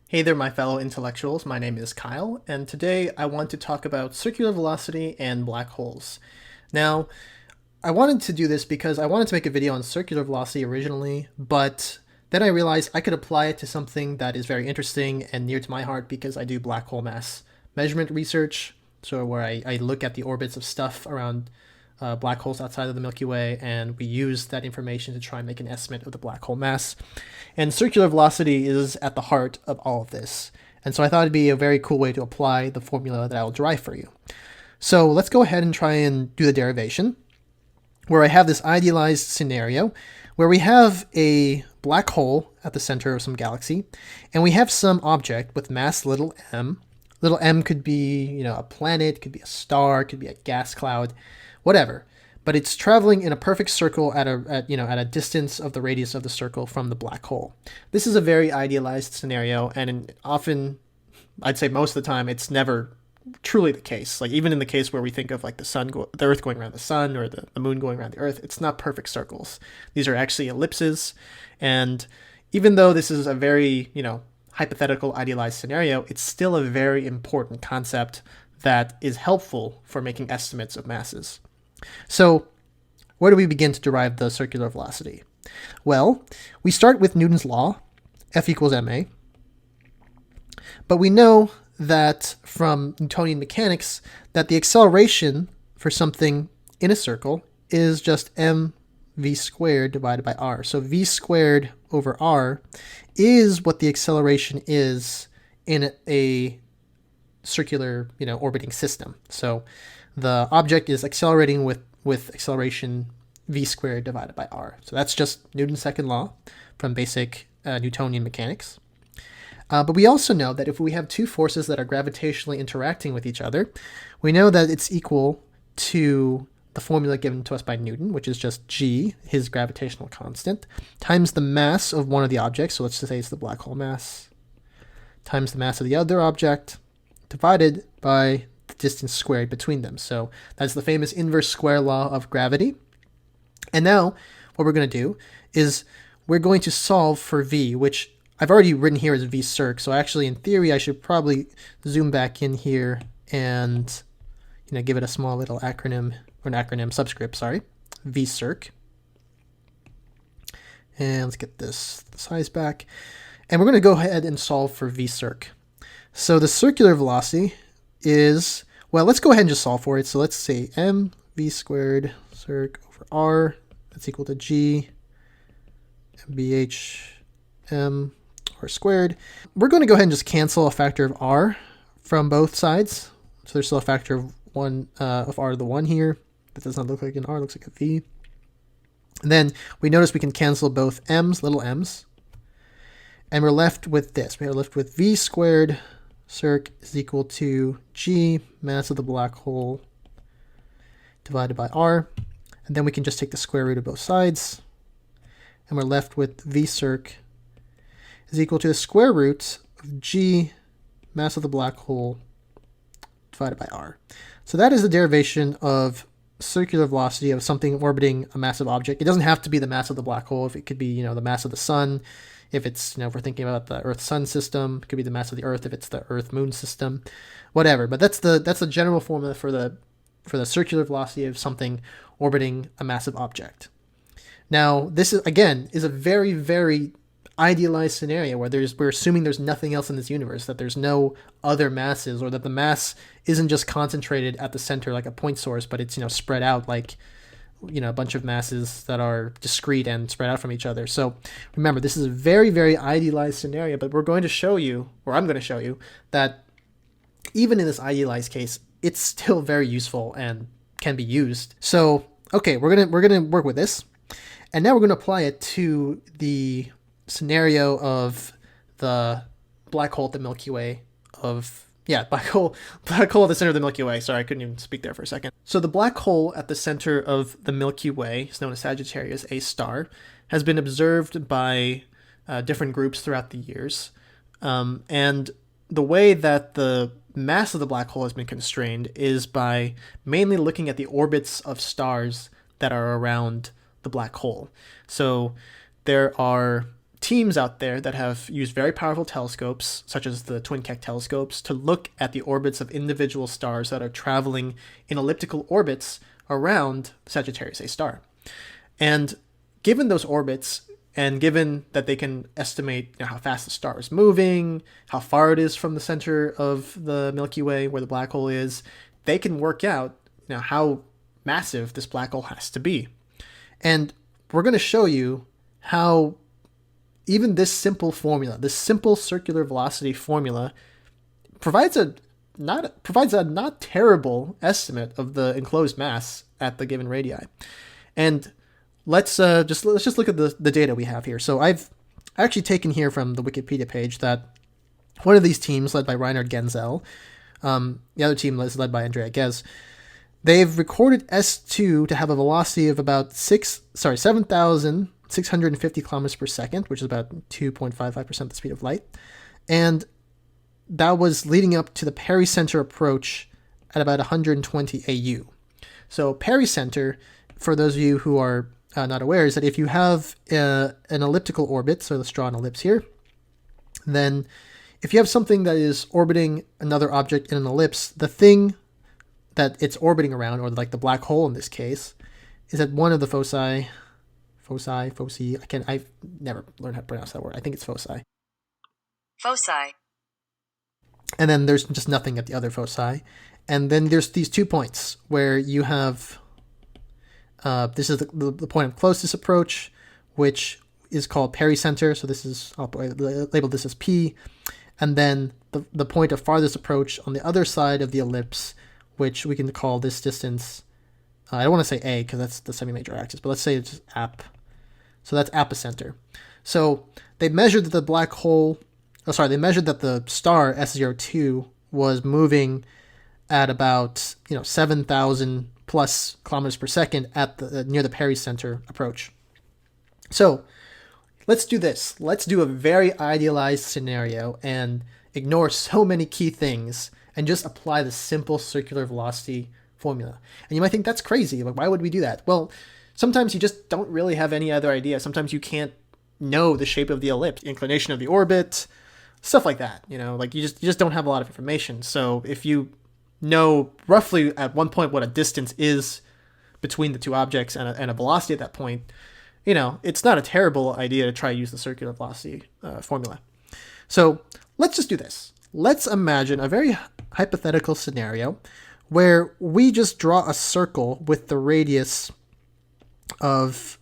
Hey there, my fellow intellectuals. My name is Kyle, and today I want to talk about circular velocity and black holes. Now, I wanted to do this because I wanted to make a video on circular velocity originally, but then I realized I could apply it to something that is very interesting and near to my heart because I do black hole mass measurement research, so where I look at the orbits of stuff around black holes outside of the Milky Way, and we use that information to try and make an estimate of the black hole mass. And circular velocity is at the heart of all of this. And so I thought it'd be a very cool way to apply the formula that I will derive for you. So let's go ahead and try and do the derivation, where I have this idealized scenario where we have a black hole at the center of some galaxy, and we have some object with mass little m. Little m could be, a planet, could be a star, could be a gas cloud, whatever. But it's traveling in a perfect circle at a distance of the radius of the circle from the black hole. This is a very idealized scenario, and often, I'd say most of the time, it's never truly the case. Like even in the case where we think of like the Earth going around the sun, or the moon going around the Earth, it's not perfect circles. These are actually ellipses, and even though this is a very hypothetical idealized scenario, it's still a very important concept that is helpful for making estimates of masses. So where do we begin to derive the circular velocity? Well, we start with Newton's law, F equals ma. But we know that from Newtonian mechanics that the acceleration for something in a circle is just mv squared divided by r. So v squared over r is what the acceleration is in a circular, orbiting system. So the object is accelerating with acceleration v squared divided by r. So that's just Newton's second law from basic Newtonian mechanics. But we also know that if we have two forces that are gravitationally interacting with each other, we know that it's equal to the formula given to us by Newton, which is just g, his gravitational constant, times the mass of one of the objects, so let's just say it's the black hole mass, times the mass of the other object, divided by the distance squared between them. So that's the famous inverse square law of gravity. And now what we're going to do is we're going to solve for v, which I've already written here as v circ. So actually, in theory, I should probably zoom back in here and give it a small little acronym, or an acronym subscript, sorry, v circ. And let's get this size back. And we're going to go ahead and solve for v circ. So the circular velocity is, well, let's go ahead and just solve for it. So let's say mv squared circ over r, that's equal to g bh m r squared. We're going to go ahead and just cancel a factor of r from both sides. So there's still a factor of r to the 1 here. That does not look like an r, looks like a v. And then we notice we can cancel both m's, little m's. And we're left with this. We're left with v squared circ is equal to g, mass of the black hole, divided by r. And then we can just take the square root of both sides. And we're left with v circ is equal to the square root of g, mass of the black hole, divided by r. So that is the derivation of circular velocity of something orbiting a massive object. It doesn't have to be the mass of the black hole. If it could be, the mass of the sun. If it's, if we're thinking about the Earth-Sun system, it could be the mass of the Earth if it's the Earth-Moon system, whatever. But that's the general formula for the circular velocity of something orbiting a massive object. Now, this is a very, very idealized scenario where we're assuming there's nothing else in this universe, that there's no other masses, or that the mass isn't just concentrated at the center like a point source, but it's spread out like a bunch of masses that are discrete and spread out from each other. So remember, this is a very, very idealized scenario, but we're going to show you, or I'm going to show you, that even in this idealized case, it's still very useful and can be used. So okay, we're gonna work with this, and now we're going to apply it to the scenario of the black hole at the Milky Way black hole at the center of the Milky Way. Sorry, I couldn't even speak there for a second. So the black hole at the center of the Milky Way is known as Sagittarius A star, has been observed by different groups throughout the years. And the way that the mass of the black hole has been constrained is by mainly looking at the orbits of stars that are around the black hole. So there are teams out there that have used very powerful telescopes, such as the twin Keck telescopes, to look at the orbits of individual stars that are traveling in elliptical orbits around Sagittarius A star. And given those orbits, and given that they can estimate how fast the star is moving, how far it is from the center of the Milky Way, where the black hole is, they can work out how massive this black hole has to be. And we're going to show you how even this simple formula, this simple circular velocity formula, provides a not terrible estimate of the enclosed mass at the given radii. And let's just look at the data we have here. So I've actually taken here from the Wikipedia page that one of these teams, led by Reinhard Genzel, the other team is led by Andrea Ghez, they've recorded S2 to have a velocity of about 7,650 kilometers per second, which is about 2.55% the speed of light. And that was leading up to the pericenter approach at about 120 AU. So pericenter, for those of you who are not aware, is that if you have an elliptical orbit, so let's draw an ellipse here, then if you have something that is orbiting another object in an ellipse, the thing that it's orbiting around, or like the black hole in this case, is at one of the foci, I've never learned how to pronounce that word. I think it's foci. Foci. And then there's just nothing at the other foci. And then there's these 2 points where you have, this is the point of closest approach, which is called pericenter. So this is, I'll label this as P. And then the point of farthest approach on the other side of the ellipse, which we can call this distance, I don't want to say A because that's the semi-major axis, but let's say it's ap. So that's apicenter. So they measured that the black hole, they measured that the star S02 was moving at about 7,000 plus kilometers per second at the near the pericenter approach. So let's do this. Let's do a very idealized scenario and ignore so many key things and just apply the simple circular velocity formula. And you might think that's crazy. Like, why would we do that? Well, sometimes you just don't really have any other idea. Sometimes you can't know the shape of the ellipse, inclination of the orbit, stuff like that. Like you just don't have a lot of information. So if you know roughly at one point what a distance is between the two objects and a velocity at that point, it's not a terrible idea to try to use the circular velocity formula. So let's just do this. Let's imagine a very hypothetical scenario where we just draw a circle with the radius of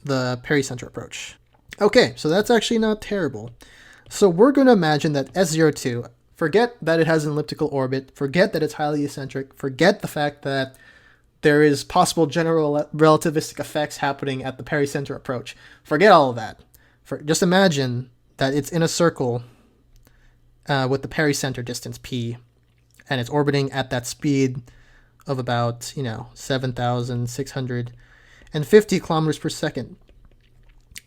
the pericenter approach. Okay, so that's actually not terrible. So we're going to imagine that S02, forget that it has an elliptical orbit, forget that it's highly eccentric, forget the fact that there is possible general relativistic effects happening at the pericenter approach. Forget all of that. Just imagine that it's in a circle with the pericenter distance p, and it's orbiting at that speed of about 7,650 kilometers per second.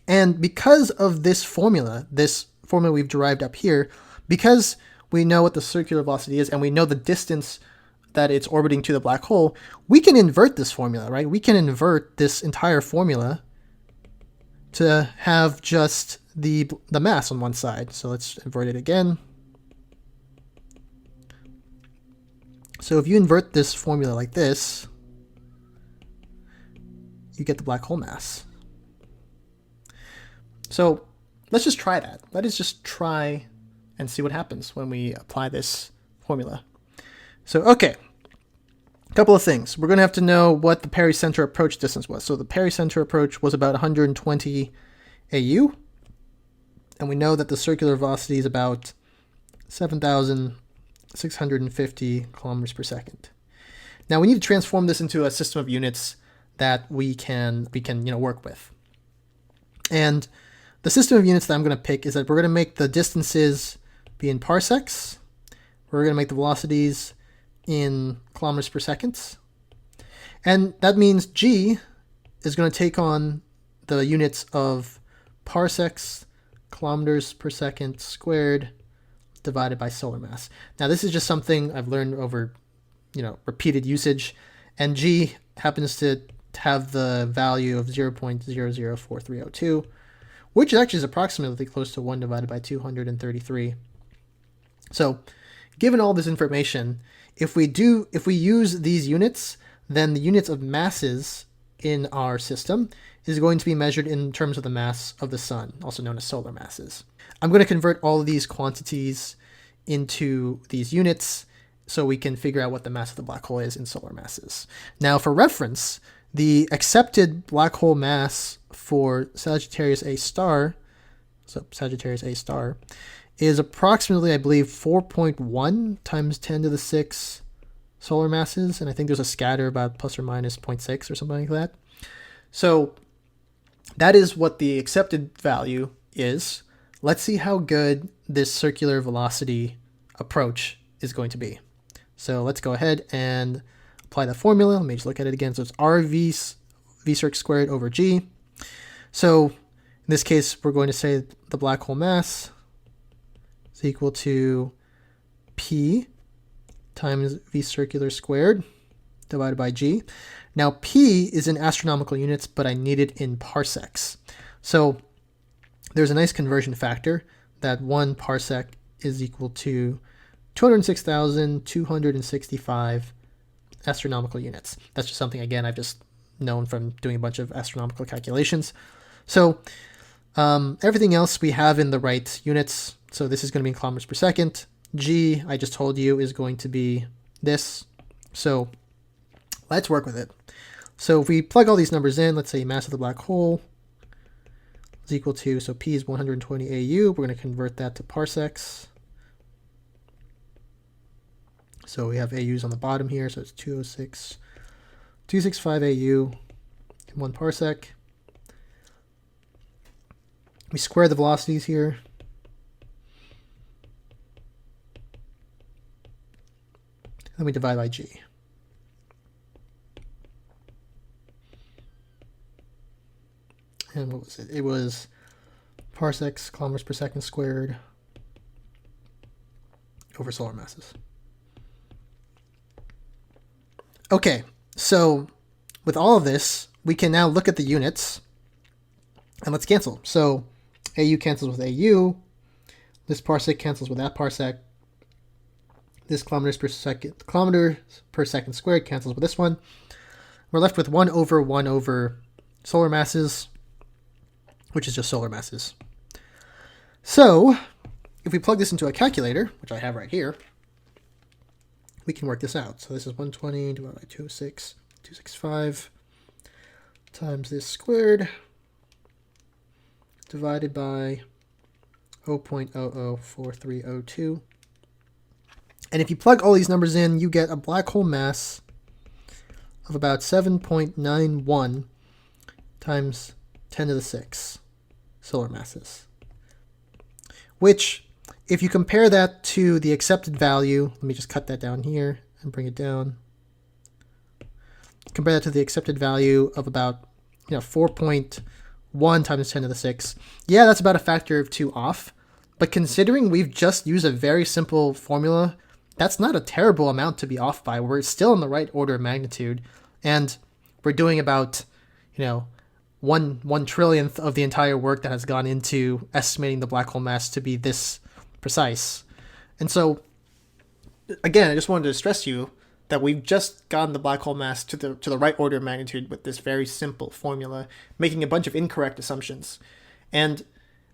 And because of this formula we've derived up here, because we know what the circular velocity is and we know the distance that it's orbiting to the black hole, we can invert this formula, right? We can invert this entire formula to have just the mass on one side. So let's invert it again. So if you invert this formula like this, you get the black hole mass. So let's just try that. Let us just try and see what happens when we apply this formula. So, okay, a couple of things. We're going to have to know what the pericenter approach distance was. So the pericenter approach was about 120 AU, and we know that the circular velocity is about 7,650 kilometers per second. Now we need to transform this into a system of units that we can work with. And the system of units that I'm going to pick is that we're going to make the distances be in parsecs. We're going to make the velocities in kilometers per second. And that means G is going to take on the units of parsecs, kilometers per second squared, divided by solar mass. Now this is just something I've learned over, repeated usage, and G happens to have the value of 0.004302, which actually is approximately close to 1 divided by 233. So given all this information, if we use these units, then the units of masses in our system is going to be measured in terms of the mass of the sun, also known as solar masses. I'm going to convert all of these quantities into these units so we can figure out what the mass of the black hole is in solar masses. Now, for reference, the accepted black hole mass for Sagittarius A star, so Sagittarius A star, is approximately, I believe, 4.1 times 10 to the 6 solar masses, and I think there's a scatter about plus or minus 0.6 or something like that. So that is what the accepted value is. Let's see how good this circular velocity approach is going to be. So let's go ahead and apply the formula. Let me just look at it again. So it's RV circ squared over G. So in this case, we're going to say the black hole mass is equal to P times V circular squared divided by G. Now P is in astronomical units, but I need it in parsecs. So there's a nice conversion factor that 1 parsec is equal to 206,265 astronomical units. That's just something, again, I've just known from doing a bunch of astronomical calculations. So everything else we have in the right units. So this is going to be in kilometers per second. G, I just told you, is going to be this. So let's work with it. So if we plug all these numbers in, let's say mass of the black hole is equal to, so P is 120 AU. We're going to convert that to parsecs. So we have AUs on the bottom here. So it's 265 AU in 1 parsec. We square the velocities here. Then we divide by G. And what was it? It was parsecs, kilometers per second squared over solar masses. Okay, so with all of this, we can now look at the units and let's cancel. So AU cancels with AU. This parsec cancels with that parsec. This kilometers per second squared cancels with this one. We're left with 1 over solar masses, which is just solar masses. So if we plug this into a calculator, which I have right here, we can work this out. So this is 120 divided by 265 times this squared divided by 0.004302. And if you plug all these numbers in, you get a black hole mass of about 7.91 times 10 to the 6 solar masses. Which, if you compare that to the accepted value, let me just cut that down here and bring it down. Compare that to the accepted value of about 4.1 times 10 to the 6. Yeah, that's about a factor of 2 off. But considering we've just used a very simple formula, that's not a terrible amount to be off by. We're still in the right order of magnitude. And we're doing about, 1/1 trillionth of the entire work that has gone into estimating the black hole mass to be this precise. And so, again, I just wanted to stress to you that we've just gotten the black hole mass to the right order of magnitude with this very simple formula, making a bunch of incorrect assumptions. And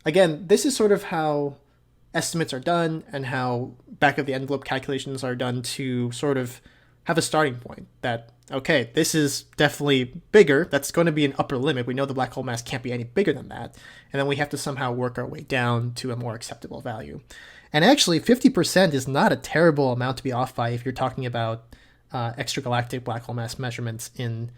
again, this is sort of how estimates are done and how back of the envelope calculations are done to sort of have a starting point that, okay, this is definitely bigger. That's going to be an upper limit. We know the black hole mass can't be any bigger than that. And then we have to somehow work our way down to a more acceptable value. And actually, 50% is not a terrible amount to be off by if you're talking about extragalactic black hole mass measurements in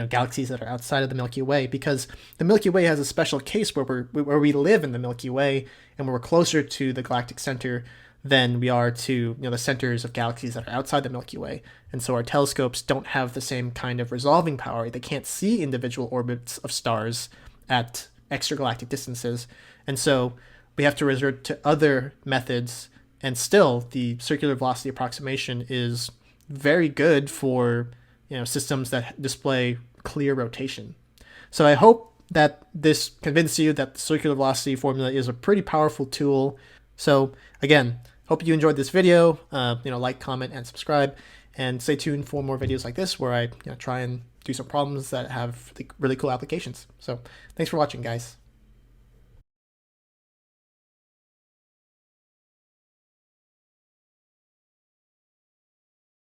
galaxies that are outside of the Milky Way, because the Milky Way has a special case where we live in the Milky Way and we're closer to the galactic center than we are to the centers of galaxies that are outside the Milky Way. And so our telescopes don't have the same kind of resolving power. They can't see individual orbits of stars at extragalactic distances. And so we have to resort to other methods, and still the circular velocity approximation is very good for systems that display clear rotation. So I hope that this convinced you that the circular velocity formula is a pretty powerful tool. So again, hope you enjoyed this video. Like, comment, and subscribe, and stay tuned for more videos like this where I try and do some problems that have really cool applications. So thanks for watching, guys.